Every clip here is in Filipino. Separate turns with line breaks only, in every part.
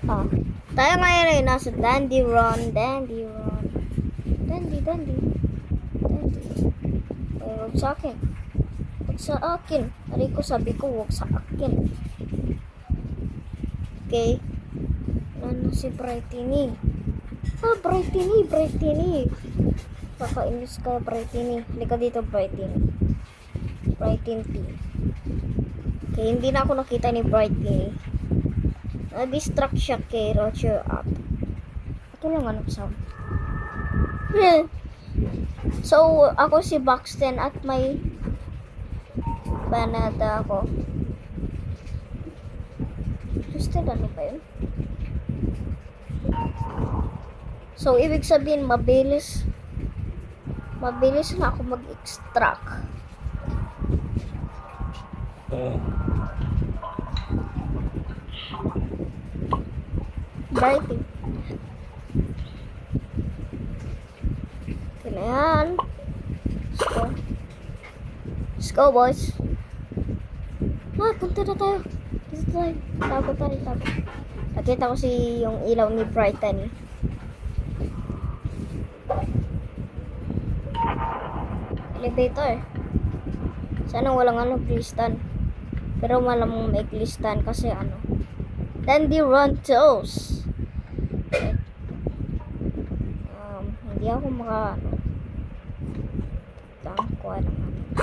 Ah, tayo ngayon ay nasa Dandy Run. Dandy. Ay, huwag sa akin. Huwag sa akin. Aray ko, sabi ko, huwag sa akin. Okay. Ano si Brightini? Ah, Brightini. Kakainis ka, Brightini. Halika dito, Brightini. Brightin T. Okay, hindi na ako nakita ni Brightini. Na-distract siya kay Roger up. Ito lang ano sound. So, ako si Buxton at may banata ako. Twisted ano ba yun? So, ibig sabihin, mabilis na ako mag-extract. Brighting. Okay na yan. Let's go, boys. Ah, punta na tayo. Tago tayo. Nakita ko yung ilaw ni Brighton. Elevator. Sana walang glistan. Pero malamang may glistan kasi Dandy Run Toes. Hindi ako tangko lang natin.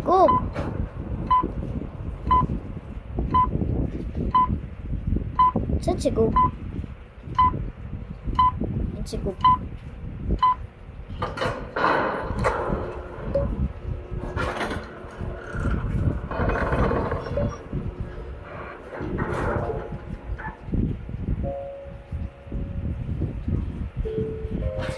Go! Saan si Go? Yan si Go.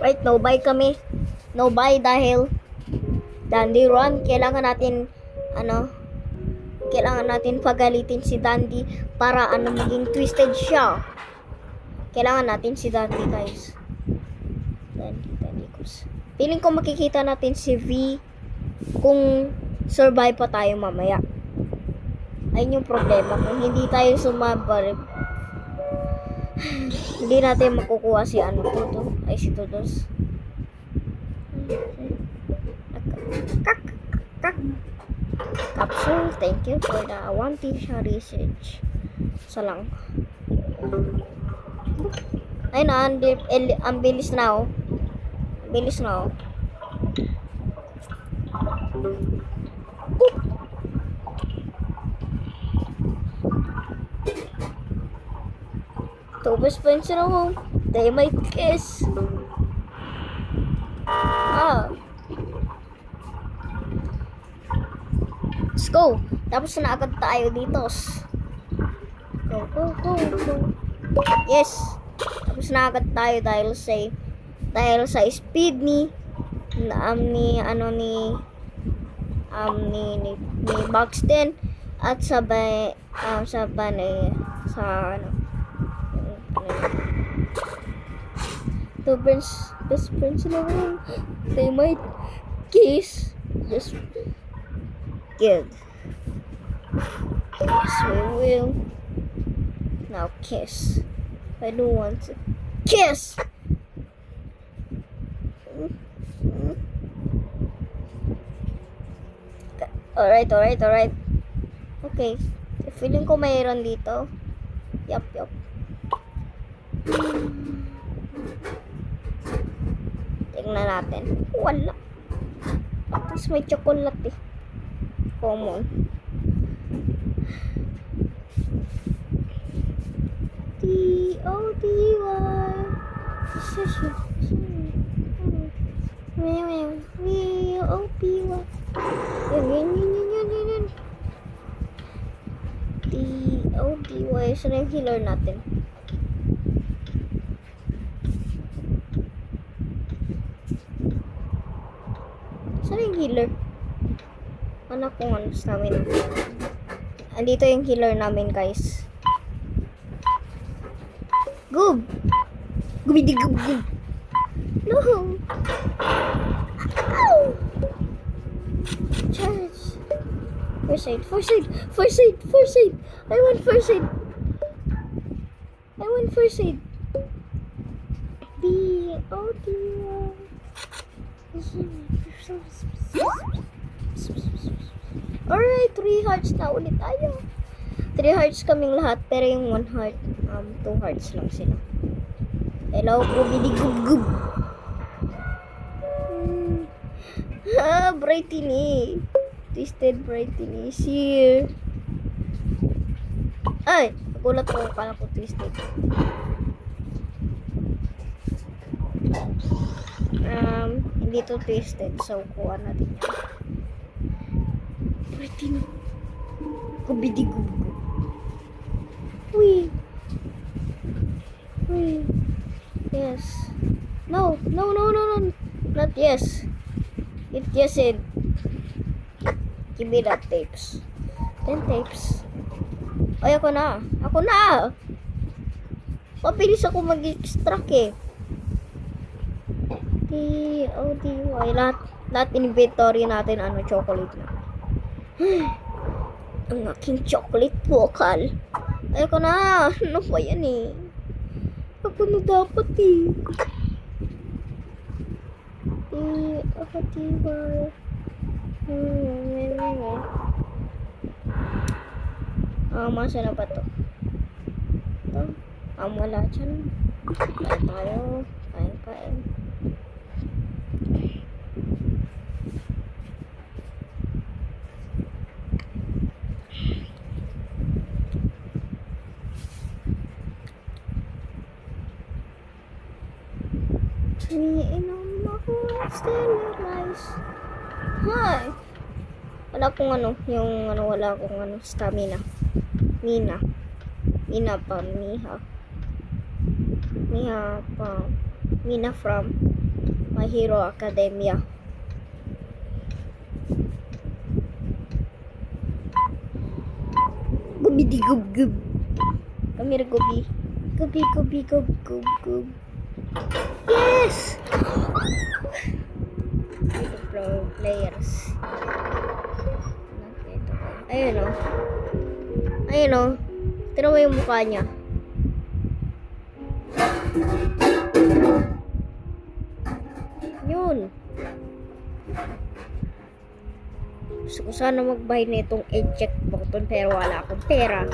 Right, no buy kami. No buy dahil Dandy Run, kailangan natin pagalitin si Dandy para maging twisted siya. Kailangan natin si Dandy, guys. Dandy cause feeling ko makikita natin si V kung survive pa tayo mamaya. Ayun yung problema. Kung hindi tayo sumabalik, hindi natin makukuha si Toto. Ay, si Todos. Capsule, thank you for the 1 t-shirt research. Salang. Ay na, ang bilis na oh. Bilis na oh. Tobas pa yun sila mo. They might kiss. Let's go. Tapos na agad tayo dito. Go. Yes. Tapos na agad tayo dahil sa speed ni Buxton at sabay the best friends in the world. They might kiss. Just good. Yes, we will. Now kiss. I don't want to kiss. Alright. Okay. Feeling ko mayroon dito. Yup. Tingnan natin. Wala. Tapos may chocolate eh. Common. T-O-D-Y. Yun. T-O-D-Y. Saan yung healer natin? Saan yung healer? Kung namin. Andito yung healer namin, guys. Goob! Gubidi-gub. No! Ow! Charge! First aid, first aid, first aid, first aid. I want first aid. I want first aid. B. Oh dear. Alright, 3 hearts na ulit tayo. 3 hearts kaming lahat, pero yung 1 heart, 2 hearts lang sila. Hello, gub-gub. Brightini. Twisted Brightini is here. Ay, nagulat ko, kala ko twisted. Hindi to twisted, so kuha natin yan. Brightini. Gubidi-gub. Uy. Yes. No. Not yes. It yes it. Give me that tapes. 10 tapes. Ay, ako na. Mabilis ako mag-extract eh. D-O-D-Y. Lahat inventory natin, chocolate na. Ang aking chocolate vocal. Ayoko na. Ano ba yan eh? Ako na dapat eh. D-O-D-Y. Masa na ba to? Wala dyan. Kain tayo. Kain. Iniinom ako, sterilize. Hi! Wala akong stamina. Mina from My Hero Academia. Gubidi-gub-gub. Come here, Gubi. Gub. Yes! Ito pro players. Ayun o. Tignan mo yung mukha niya. Yun. Gusto ko sana mag-buy na itong eject button pero wala akong pera.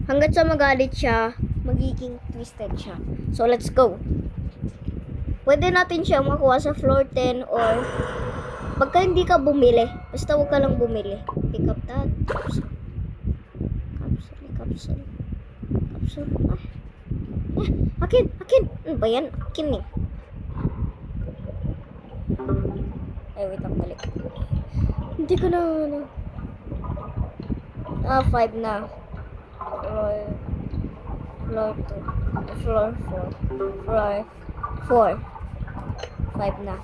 Hanggat sa magalit siya, magiging twisted siya. So, let's go. Pwede natin siya makuha sa floor 10 or pagka hindi ka bumili. Basta huwag ka lang bumili. Pick up that. Capsule. Akin. Ano ba yan? Akin eh. Ay, wait lang balik. Hindi ko na. 5 na. Floor 2. Floor 4. Floor 4. 5 na.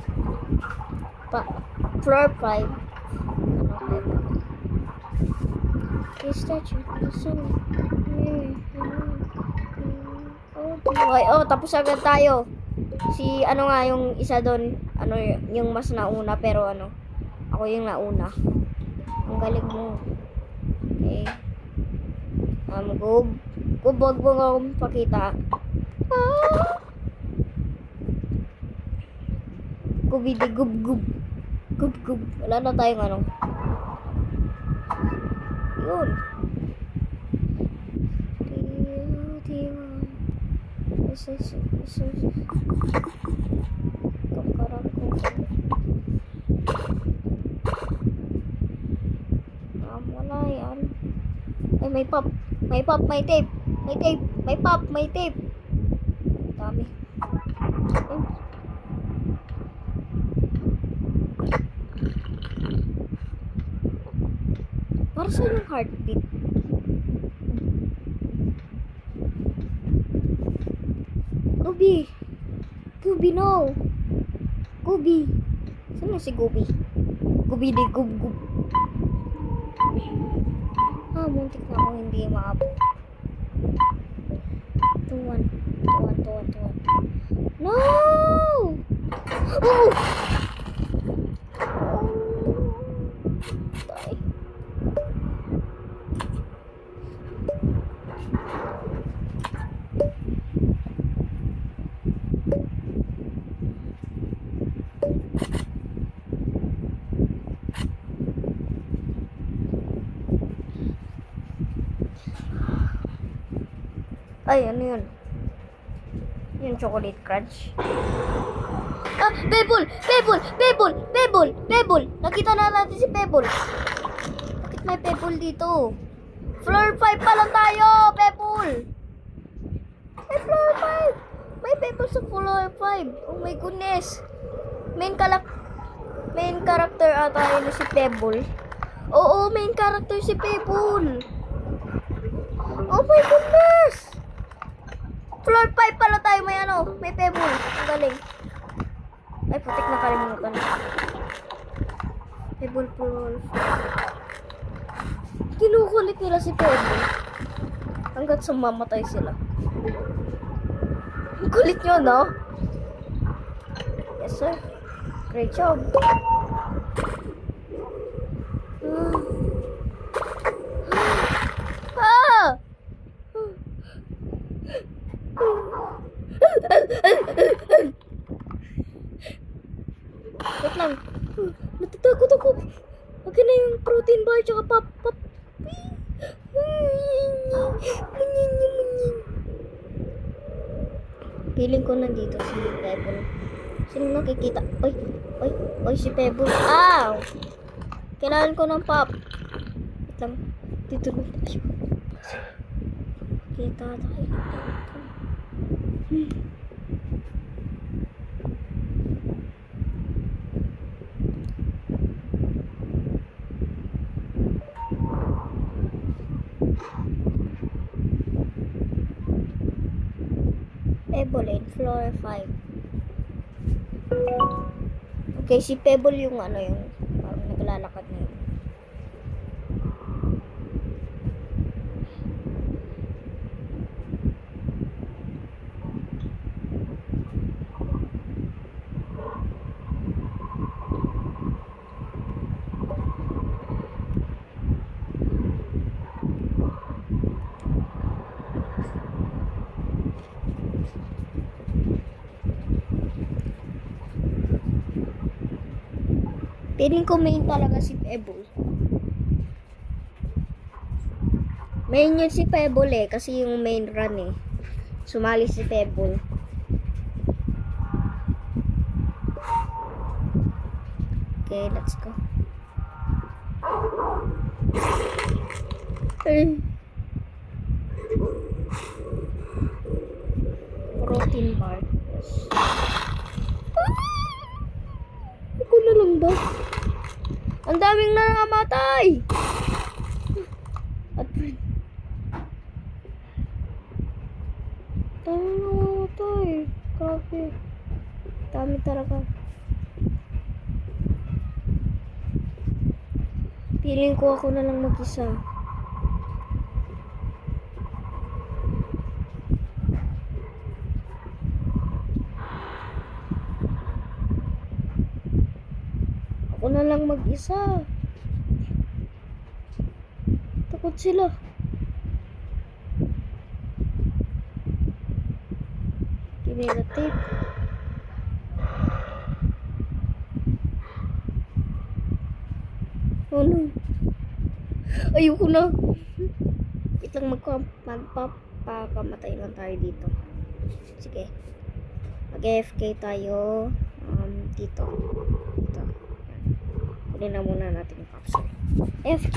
Floor 5. Statue. Tapos agad tayo. Si yung isa doon, yung mas nauna pero ako yung nauna. Ang galing mo. Okay. Wag mo akong pakita. Gub. Wala na tayong Yun. Wala yan. Ay, may pop. May tape. Dami. Para sa yung heartbeat. Gubi, no. Gubi. Saan na si Gubi? Gub. Muntik na ako hindi maabot. Tuwan. No! Oh! Ay, ano yun? Yung chocolate crunch. Ah, Pebble! Pebble! Pebble! Pebble! Pebble! Nakita na natin si Pebble. Bakit may Pebble dito? Floor 5 pa lang tayo! Pebble! May floor 5! May Pebble sa floor 5. Oh my goodness. Main character ata yun si Pebble. Oo, main character si Pebble. Oh my goodness! Floor 5 pala tayo, may Pebble. Ang galing. Ay, putik na kalimutan. Pebble floor 5. Kinukulit nila si Pebble. Hanggat sumamatay sila. Ang kulit nyo, no? Yes, sir. Great job. Ah! Wait lang. Natatakot ako. Akin na yung protein bar tsaka pop. Feeling ko nandito si Pebble. Sino nakikita? Oy, si Pebble. Ow! Kailangan ko ng pop. Wait lang. Dito na tayo. Kita tayo. Pebble in floor 5. Okay, si Pebble yung yung parang naglalakad na yun. Piling ko main talaga si Pebble. Main yun si Pebble kasi yung main run sumali si Pebble. Okay, let's go. Protein bar. Yes. Ako na lang ba? Ang daming namamatay! At daming namamatay. Grabe. Dami talaga. Feeling ko ako na lang mag-isa. Ako na lang mag-isa. Takot sila. Give me the tape. Oh no. Ayoko na. Wait lang, magpapakamatay lang tayo dito. Sige. Mag-AFK tayo. Dito. Kunin na muna natin yung capsule. AFK.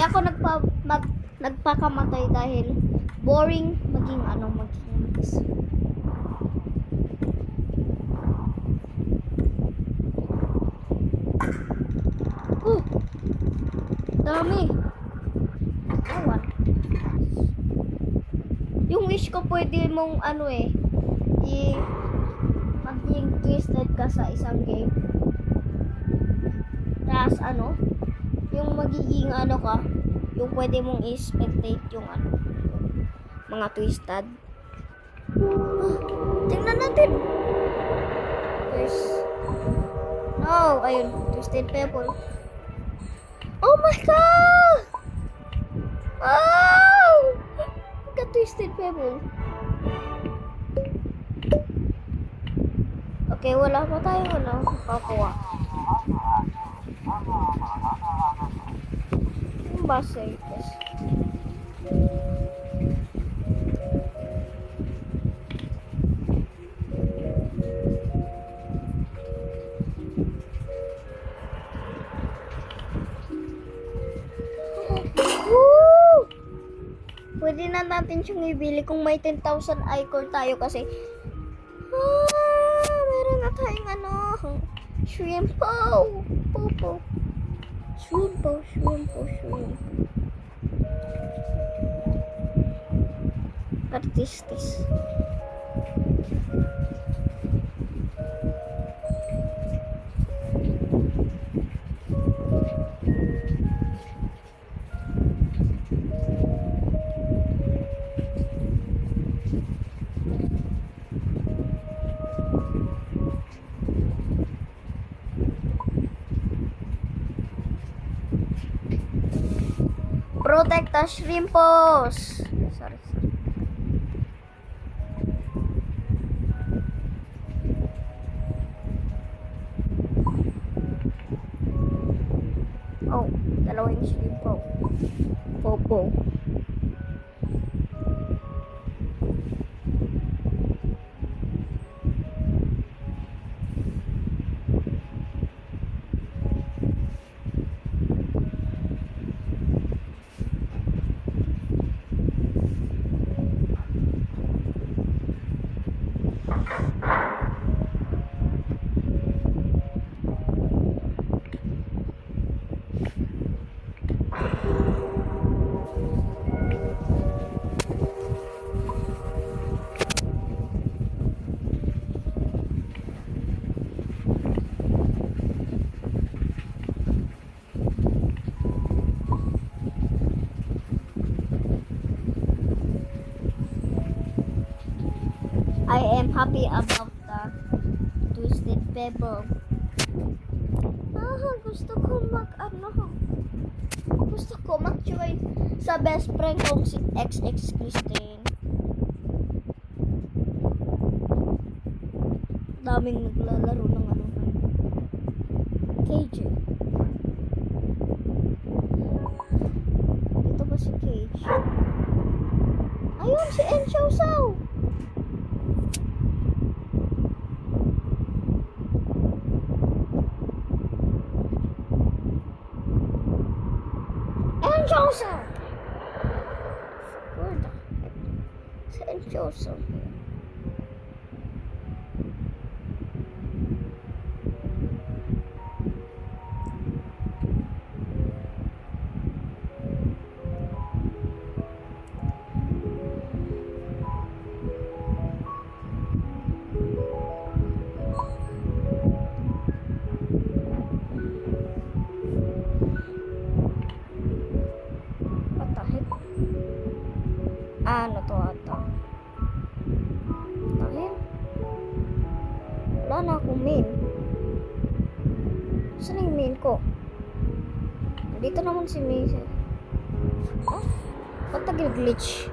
Kaya ako nagpakamatay dahil boring maging dami. Awan. wish ko pwede mong ano maging twisted ka sa isang game. Tapos ano, yung magiging ano ka, yung pwede mong i-spectate yung ano, mga twisted. Tingnan natin. First. No, ayun, twisted pebble. Oh my god! Oh! Twisted pebble. Okay, wala pa tayong ano, pakuha. Yung ba surface? Pwede na natin siyang ibili kung may 10,000 iCore tayo kasi meron na tayong ano, shrimpo. Popo. Shrimpo. Artistis. Protect the shrimpos. Sorry. Oh, dalawa yung shrimpo. Popo. I am happy about the twisted pebble. Gusto ko mag-join sa best friend kong si XX Christine. Daming naglalaro ng ano. KJ. Ito ba si KJ? Ayun, si En Xiao Sao. Joseph. Where the heck? Saint Joseph. Ano to ata? Dahil wala na akong main. Saan yung main ko? Dito naman si Mason. Ba't nag-glitch?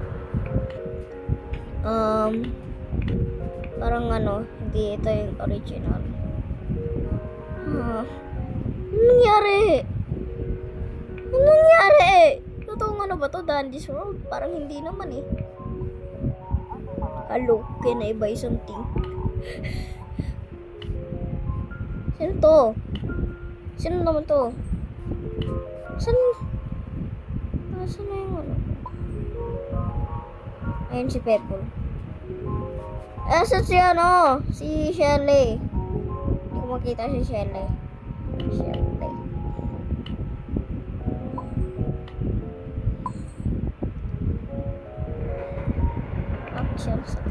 Parang ano, hindi ito yung original. Ano nangyari? Ano nangyari? Totoong ano ba to? Dandy's World? Parang hindi naman eh. Hello, can I buy something? Sino to? Sino naman to? Saan na yung ano? Ayun si Pebble. Saan si ano? Si Shelly. Hindi ko makita si Shelly. siya sa